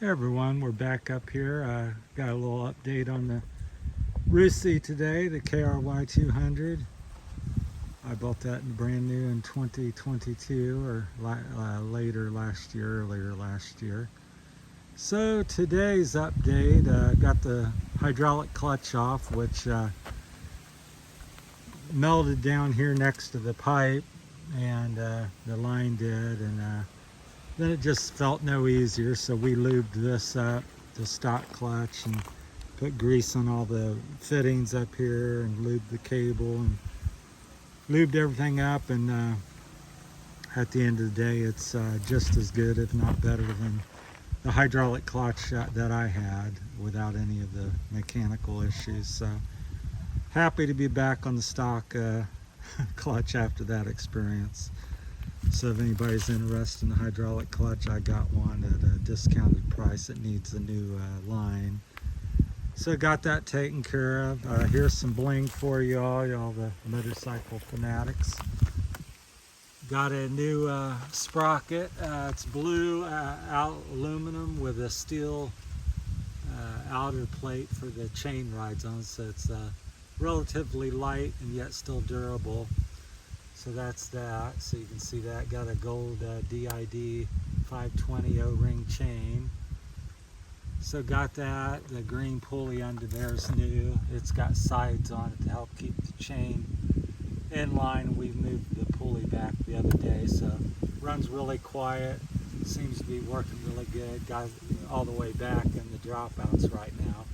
Hey everyone, we're back up here. Got a little update on the Rusi today, the KRY200. I bought that brand new in 2022 or later last year, earlier last year. So today's update, got the hydraulic clutch off, which melted down here next to the pipe, and the line did, and then it just felt no easier, so we lubed this up, the stock clutch, and put grease on all the fittings up here and lubed the cable and lubed everything up, and at the end of the day it's just as good, if not better, than the hydraulic clutch that I had without any of the mechanical issues. So happy to be back on the stock clutch after that experience. So if anybody's interested in the hydraulic clutch, I got one at a discounted price. It needs a new line. So got that taken care of. Here's some bling for y'all the motorcycle fanatics. Got a new sprocket. It's blue aluminum with a steel outer plate for the chain rides on, so it's relatively light and yet still durable. So that's that. So you can see that got a gold DID 520 O-ring chain. So got that. The green pulley under there is new. It's got sides on it to help keep the chain in line. We moved the pulley back the other day, so runs really quiet. Seems to be working really good. Got all the way back in the dropouts right now,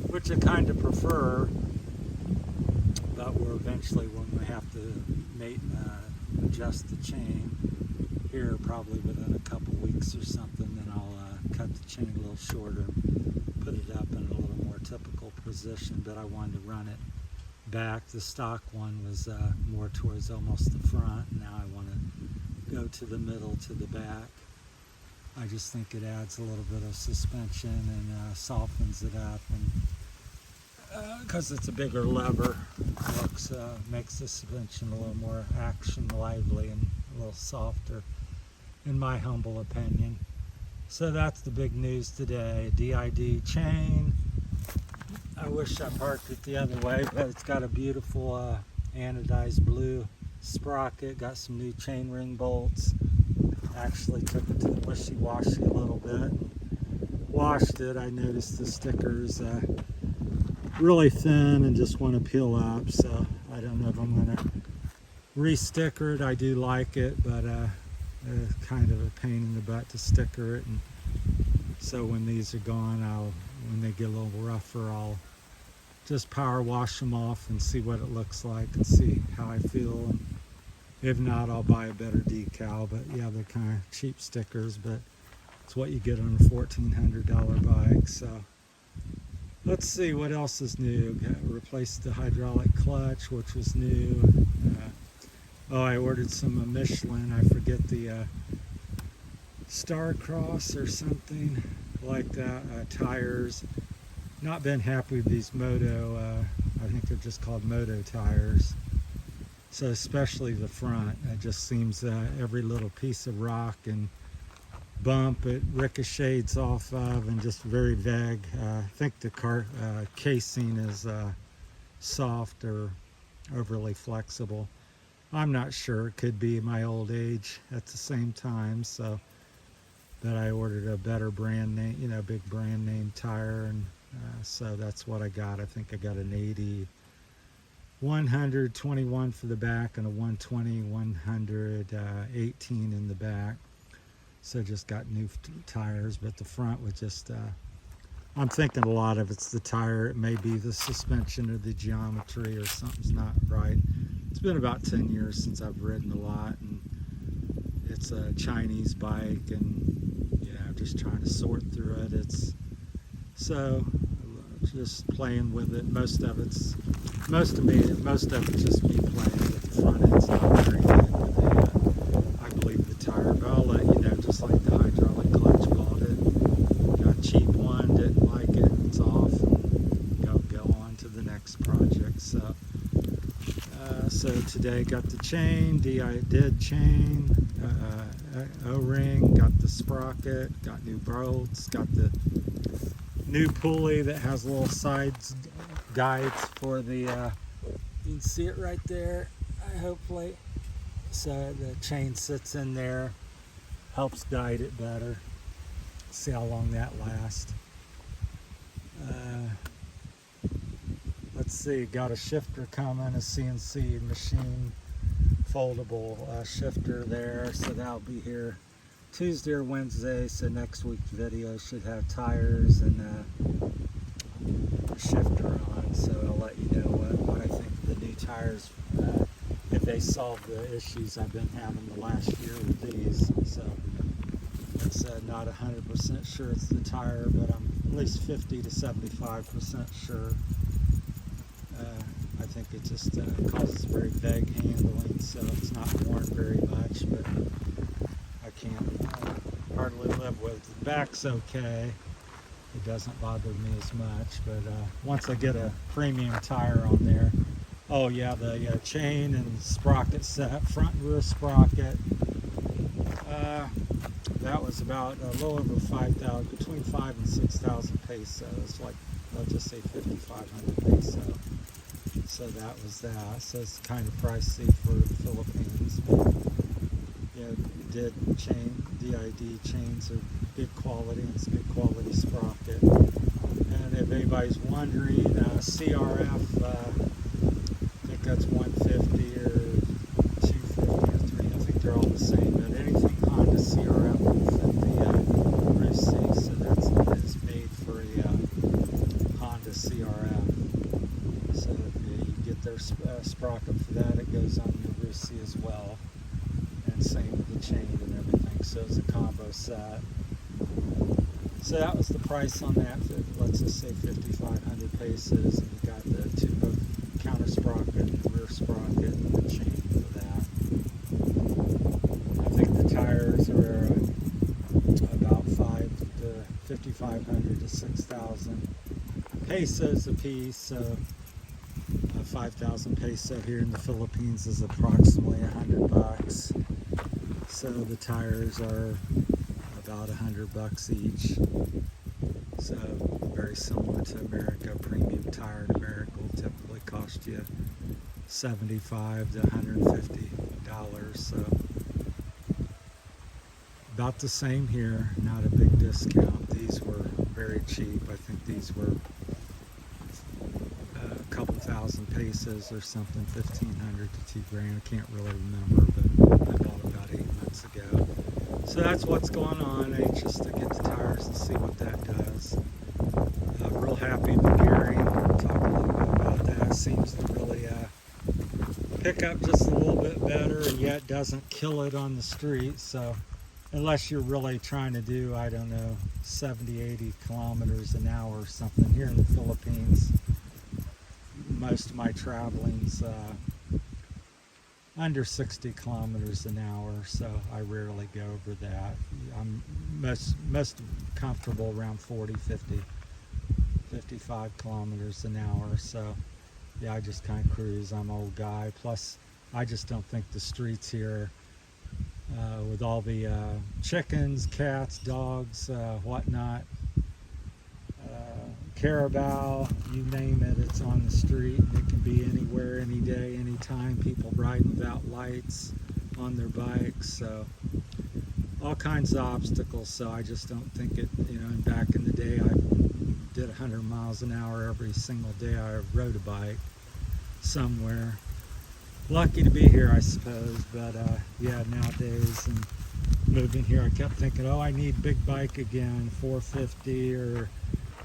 which I kind of prefer. But we're eventually, when we have to adjust the chain here, probably within a couple weeks or something, then I'll cut the chain a little shorter, put it up in a little more typical position. But I wanted to run it back. The stock one was more towards almost the front. Now I want to go to the middle, to the back. I just think it adds a little bit of suspension and softens it up, and because it's a bigger lever, makes the suspension a little more action lively and a little softer, in my humble opinion. So that's the big news today. DID chain. I wish I parked it the other way, but it's got a beautiful anodized blue sprocket. Got some new chain ring bolts. Actually took it to the wishy-washy a little bit. Washed it. I noticed the stickers really thin and just want to peel up, so I don't know if I'm going to re-sticker it. I do like it, but it's kind of a pain in the butt to sticker it, and so when these are gone, when they get a little rougher, I'll just power wash them off and see what it looks like and see how I feel, and if not, I'll buy a better decal. But yeah, they're kind of cheap stickers, but it's what you get on a $1,400 bike. So let's see what else is new. Replaced the hydraulic clutch, which was new. I ordered some Michelin. I forget the Star Cross or something like that. Tires. Not been happy with these Moto. I think they're just called Moto tires. So especially the front. It just seems every little piece of rock and bump it ricochets off of, and just very vague. I think the car casing is soft or overly flexible. I'm not sure. It could be my old age at the same time. So, but I ordered a better brand name, big brand name tire, and so that's what I got. I think I got an 80 121 for the back and a 120 118 in the back. So just got new tires, but the front was just, I'm thinking a lot of it's the tire. It may be the suspension or the geometry, or something's not right. It's been about 10 years since I've ridden a lot, and it's a Chinese bike, and just trying to sort through it. It's so just playing with it. Most of it's just me playing with the front end's not very good with the, I believe, the tire. But I'll let you know, just like the hydraulic clutch, bought it. Got a cheap one, didn't like it, it's off, and go on to the next project. So today got the chain, DID chain, O-ring, got the sprocket, got new bolts, got the new pulley that has little sides guides for the, you can see it right there, hopefully. So the chain sits in there, helps guide it better. See how long that lasts. Let's see, got a shifter coming, a CNC machine foldable shifter there, so that'll be here Tuesday or Wednesday. So next week's video should have tires and a shifter on, so I'll let you know what I think of the new tires, if they solve the issues I've been having the last year with these. So it's not 100% sure it's the tire, but I'm at least 50 to 75% sure. I think it just causes very vague handling, so it's not worn very much, but I can't hardly live with it. The back's okay. It doesn't bother me as much, but once I get a premium tire on there, oh yeah, the chain and sprocket set, front and rear sprocket, that was about a little over 5,000, between 5 and 6,000 pesos, like, let's just say 5,500 peso. So that was that. So it's kind of pricey for the Philippines, but yeah, DID chains are good quality, and it's good quality sprocket. And if anybody's wondering, CRF, I think that's 150 or 250 or 3. I think they're all the same. But anything Honda CRF will fit the Rusi, so it's made for a Honda CRF. So you get their sprocket for that. It goes on your Rusi as well, and same with the chain and everything. So it's a combo set. So that was the price on that. Let's just say 5,500 pesos, and you got the both counter sprocket and rear sprocket and the chain for that. I think the tires are about 5,500 to 6,000 pesos a piece. So 5,000 peso here in the Philippines is approximately $100. So the tires are about $100 each. So very similar to America. Premium tire in America will typically cost you $75 to $150. So about the same here. Not a big discount. These were very cheap. I think these were a couple thousand pesos or something, 1,500 to $2,000. I can't really remember, but I bought about 8 months ago. So that's what's going on. Anxious to get the tires and see what that does. Real happy with gearing. We'll talk a little bit about that. Seems to really pick up just a little bit better, and yet doesn't kill it on the street. So unless you're really trying to do, I don't know, 70, 80 kilometers an hour or something. Here in the Philippines, most of my traveling's under 60 kilometers an hour, so I rarely go over that. I'm most comfortable around 40, 50, 55 kilometers an hour. So yeah, I just kind of cruise. I'm an old guy. Plus, I just don't think the streets here, with all the chickens, cats, dogs, whatnot, carabao, you name it, it's on the street. It can be anywhere, any day, anytime. People riding without lights on their bikes, so all kinds of obstacles. So I just don't think it, and back in the day I did 100 miles an hour every single day I rode a bike somewhere. Lucky to be here, I suppose, but yeah, nowadays, and moving here, I kept thinking, oh, I need big bike again, 450 or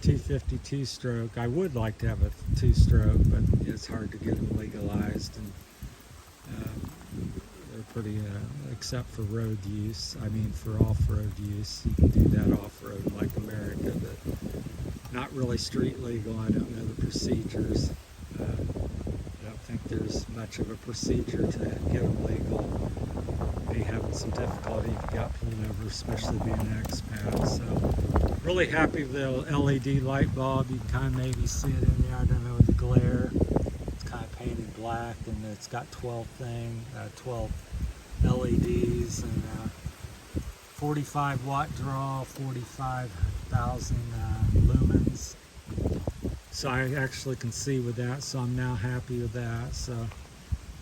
250 two-stroke. I would like to have a two-stroke, but it's hard to get them legalized, and they're pretty, except for road use. I mean, for off-road use, you can do that off-road like America, but not really street legal. I don't know the procedures. I don't think there's much of a procedure to get them legal. Be having some difficulty if you got pulled over, especially being an expat. So really happy with the LED light bulb. You can kind of maybe see it in there. I don't know, with the glare. It's kind of painted black, and it's got 12 LEDs, and 45 watt draw, 45,000 lumens. So I actually can see with that, so I'm now happy with that. So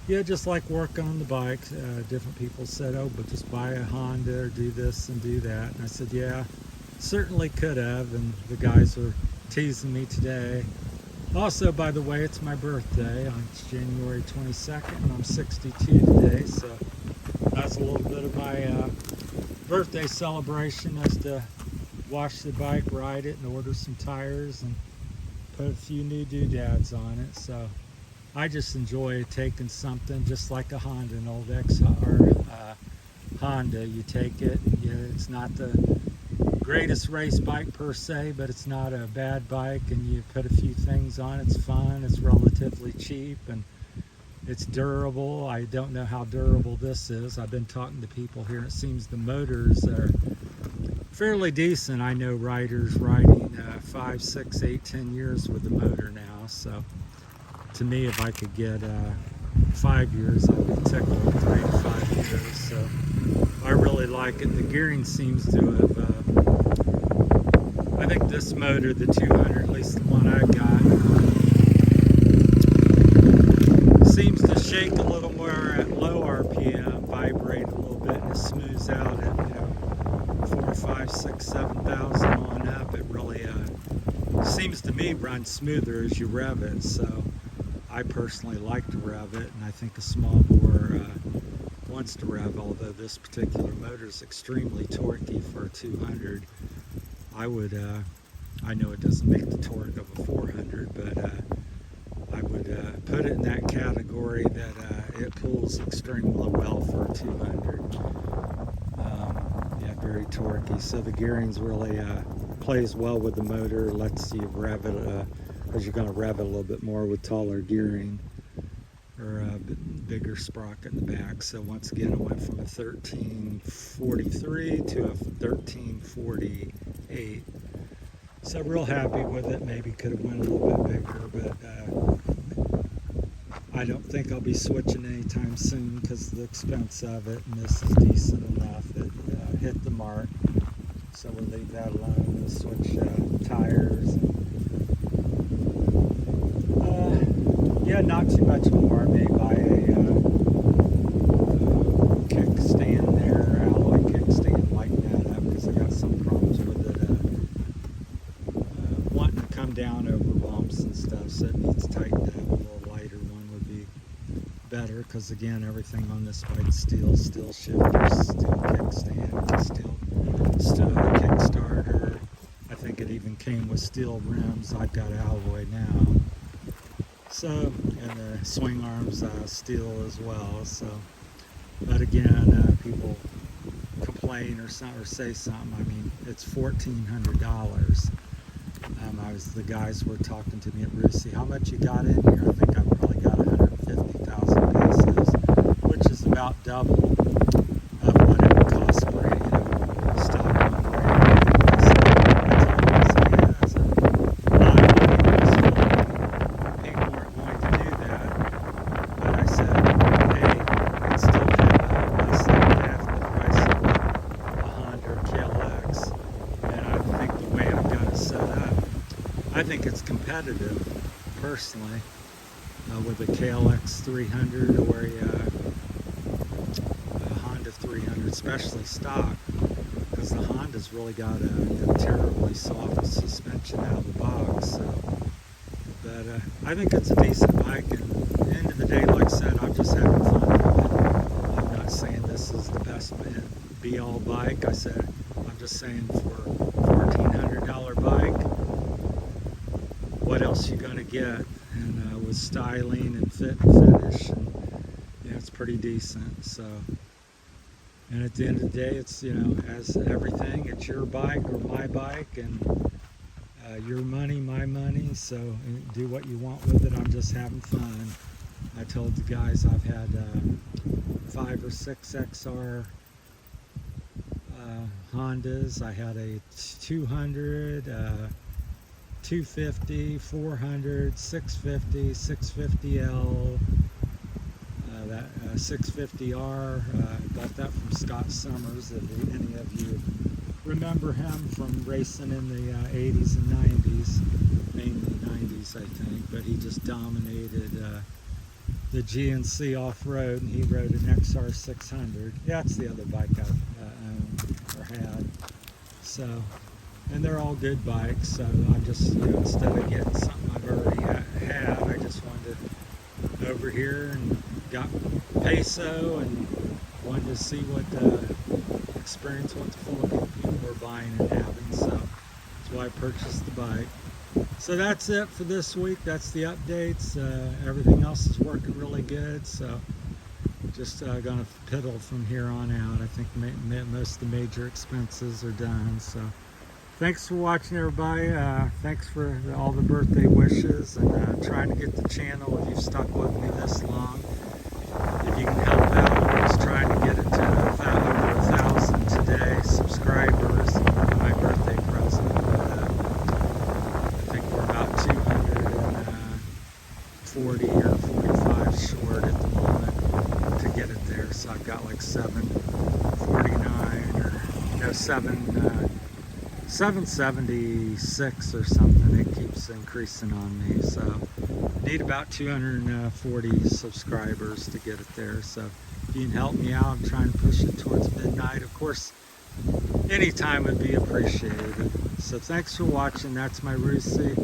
yeah, just like working on the bike, different people said, oh, but just buy a Honda or do this and do that. And I said, yeah, certainly could have. And the guys were teasing me today. Also, by the way, it's my birthday on January 22nd, and I'm 62 today. So that's a little bit of my birthday celebration, is to wash the bike, ride it, and order some tires and put a few new doodads on it. So I just enjoy taking something just like a Honda, an old Honda. You take it, it's not the greatest race bike per se, but it's not a bad bike, and you put a few things on. It's fun, it's relatively cheap, and it's durable. I don't know how durable this is. I've been talking to people here. It seems the motors are fairly decent. I know riders riding 5, 6, 8, 10 years with the motor now. So to me, if I could get 5 years, I'd be tickled. 3 to 5 years. So I really like it. The gearing seems to have, I think this motor, the 200, at least the one I've got, seems to shake a little more at low RPM, vibrate a little bit, and it smooths out at 4, 5, 6, 7,000 on up. It really seems to me run smoother as you rev it. So I personally like to rev it, and I think a small bore wants to rev, although this particular motor is extremely torquey for a 200. I know it doesn't make the torque of a 400, but I would put it in that category that it pulls extremely well for a 200. Yeah, very torquey. So the gearing's really plays well with the motor, lets you rev it, because you're going to rev it a little bit more with taller gearing, or a bigger sprocket in the back. So once again, it went from a 1343 to a 1348. So real happy with it. Maybe could have went a little bit bigger, but I don't think I'll be switching anytime soon because of the expense of it, and this is decent enough. It hit the mark, so we'll leave that alone and switch tires. Yeah, not too much more. Maybe buy a kickstand there, alloy kickstand, lighten that up because I got some problems with it. Wanting to come down over bumps and stuff, so it needs tightened up. A little lighter one would be better because, again, everything on this bike steel shifters, steel kickstand, steel kickstarter. I think it even came with steel rims. I've got alloy now. So, and the swing arms steel as well. So, but again, people complain or say something. I mean, it's $1,400. The guys were talking to me at Rusi. How much you got in here? I think I've probably got 150,000 pesos, which is about double of what it would cost for a stock one brand. So I told him, as a people weren't going to do that, but I said, hey, it's still less than half the price of a Honda or KLX, and I think the way I've got it set up, I think it's competitive, personally, with a KLX 300 or a Honda 300, especially stock, because the Honda's really got a terribly soft suspension out of the box. So, but I think it's a decent bike, and at the end of the day, like I said, I'm just having fun with it. I'm not saying this is the best be-all bike. I'm just saying for a $1,400 bike, what else you gonna get? And with styling and fit and finish, and it's pretty decent. So, and at the end of the day, it's as everything, it's your bike or my bike, and your money, my money. So do what you want with it. I'm just having fun. I told the guys I've had 5 or 6 XR Hondas. I had a 200. 250, 400, 650, 650L, that 650R. Got that from Scott Summers, if any of you remember him from racing in the 80s and 90s, mainly 90s I think, but he just dominated the GNC off-road, and he rode an XR600. Yeah, that's the other bike I owned or had. So, and they're all good bikes, so I just, instead of getting something I've already had, I just wanted to over here and got peso and wanted to see what experience what the Philippine people were buying and having, so that's why I purchased the bike. So that's it for this week. That's the updates. Everything else is working really good, so just gonna piddle from here on out. I think most of the major expenses are done. So thanks for watching, everybody. Thanks for all the birthday wishes, and trying to get the channel, if you've stuck with me this long, if you can help out, I'm just trying to get it to over 1,000 today subscribers. My birthday present. I think we're about 240 or 45 short at the moment to get it there. So I've got like 749 or 776 or something. It keeps increasing on me. So need about 240 subscribers to get it there. So if you can help me out, I'm trying to push it towards midnight. Of course, any time would be appreciated. So thanks for watching. That's my Rusi,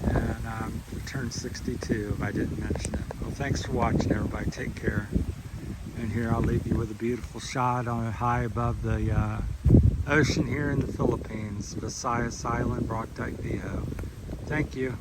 and I turned 62 if I didn't mention it. Well, thanks for watching, everybody. Take care. And here I'll leave you with a beautiful shot on high above the ocean here in the Philippines, Visayas Island, Broctite Viejo. Thank you.